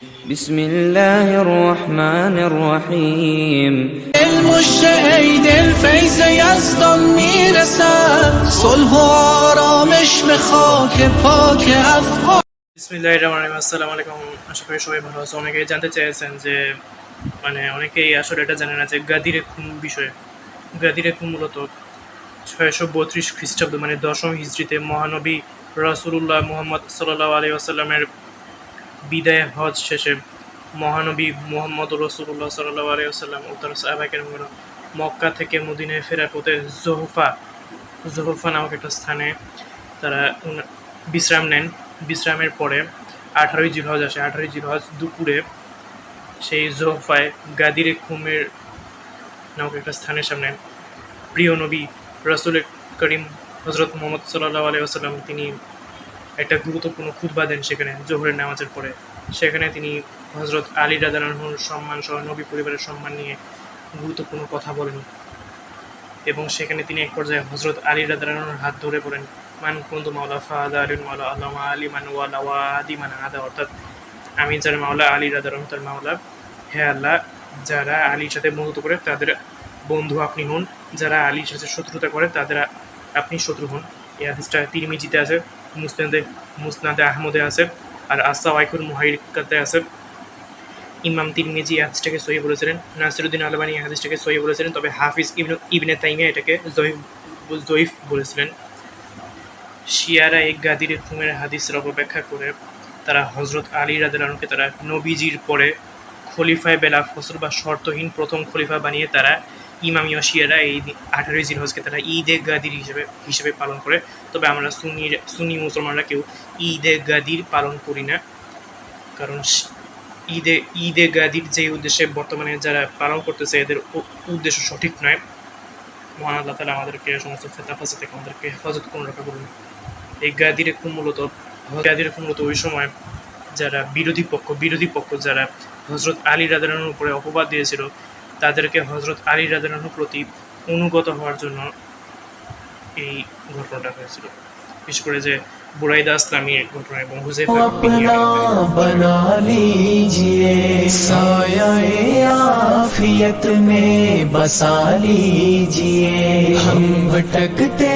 بسم الله الرحمن الرحیم. علم الشهید الفیض یزدان میرسد، صلح و آرامش به خاک پاک افغان. বিসমিল্লাহির রহমানির রহিম। আসসালামু আলাইকুম। আশা করি সবাই ভালো আছো। অনেকেই জানতে চেয়েছেন যে অনেকেই আসলে এটা জানে না যে গাদিরে খুন বিষয়ে। গাদিরে খুন মূলত 632 খ্রিস্টাব্দ দশম হিজরিতে মহানবী রাসূলুল্লাহ মুহাম্মদ সাল্লাল্লাহু আলাইহি ওয়াসাল্লামের বিদায় হজ শেষে মহানবী মুহাম্মদ রাসূলুল্লাহ সাল্লাল্লাহু আলাইহি ওয়াসাল্লাম ও তার সাহাবায়ে কেরামগণ মক্কা থেকে মদিনায় ফেরার পথে জুহফা নামক একটা স্থানে তারা বিশ্রাম নেন। বিশ্রামের পরে 18ই জিলহজ আসে। 18ই জিলহজ দুপুরে সেই জুহফায় গাদিরে খুমের নামক একটা স্থানের সামনে প্রিয় নবী রাসূল করিম হযরত মুহাম্মদ সাল্লাল্লাহু আলাইহি ওয়াসাল্লাম তিনি একটা গুরুত্বপূর্ণ খুতবা দেন। সেখানে জোহরের নামাজের পরে সেখানে তিনি হযরত আলী রাদিয়াল্লাহু আনহুর সম্মান সহ নবী পরিবারের সম্মান নিয়ে গুরুত্বপূর্ণ কথা বলেন এবং সেখানে তিনি এক পর্যায়ে হযরত আলী রাদিয়াল্লাহু আনহুর হাত ধরে বলেন, মান কুনতু মাওলা ফাহাদা আলীন মাওলা আল্লামা আলী মান ওয়ালা ওয়াদি মান আদা, অর্থাৎ আমি যার মাওলা আলী রাদিয়াল্লাহু আনহু তার মাওলা, হে আল্লাহ যারা আলীর সাথে বন্ধুত্ব করে তাদের বন্ধু আপনি হন, যারা আলীর সাথে শত্রুতা করে তাদের আপনি শত্রু হন। এই হাদিসটা তিরমিজিতে আছে, মুসনাদে আহমদে আছে, আর আসওয়াইকুল মুহাইরিকাতে আছে। ইমাম তিরমিজি এই হাদিসটাকে সহিহ বলেছিলেন, নাসিরউদ্দিন আলবানী এই হাদিসটাকে সহিহ বলেছিলেন, তবে হাফিজ ইবনে তাইমিয়া এটাকে জয়ীফ বলেছিলেন। শিয়ারা এই গাদিরে খুমের হাদিসের অপব্যাখ্যা করে তারা হযরত আলী রাদিয়াল্লাহু আনহুকে তারা নবীজির পরে খলিফায়ে বেলা ফসল বা শর্তহীন প্রথম খলিফা বানিয়ে তারা ইমামিয়া শিয়ারা এই 18ই জিলহজকে তারা ঈদে গাদির হিসেবে পালন করে। তবে আমরা সুন্নি মুসলমানরা কেউ ঈদে গাদির পালন করি না, কারণ ঈদে গাদির যে উদ্দেশ্যে বর্তমানে যারা পালন করতেছে এদের উদ্দেশ্য সঠিক নয়। মহান আল্লাহ তাআলা আমাদেরকে সমস্ত ফিতনা ফাসাদ থেকে আমাদেরকে হেফাজত করুন, রক্ষা করুন। এই গাদিরে খুন মূলত ওই সময় যারা বিরোধী পক্ষ যারা হযরত আলী রাদিয়াল্লাহু আনহুর উপরে অপবাদ দিয়েছিল তাদেরকে হযরত আলী রাদিয়াল্লাহু আনহুর প্রতি অনুগত হওয়ার জন্য এই ঘটনাটা হয়েছিল। বিশেষ করে যে বুরাইদা ইসলামীর ঘটনা এবং হুযায়ফা बना लीजिए साये आफियत में बसा लीजिए, हम भटकते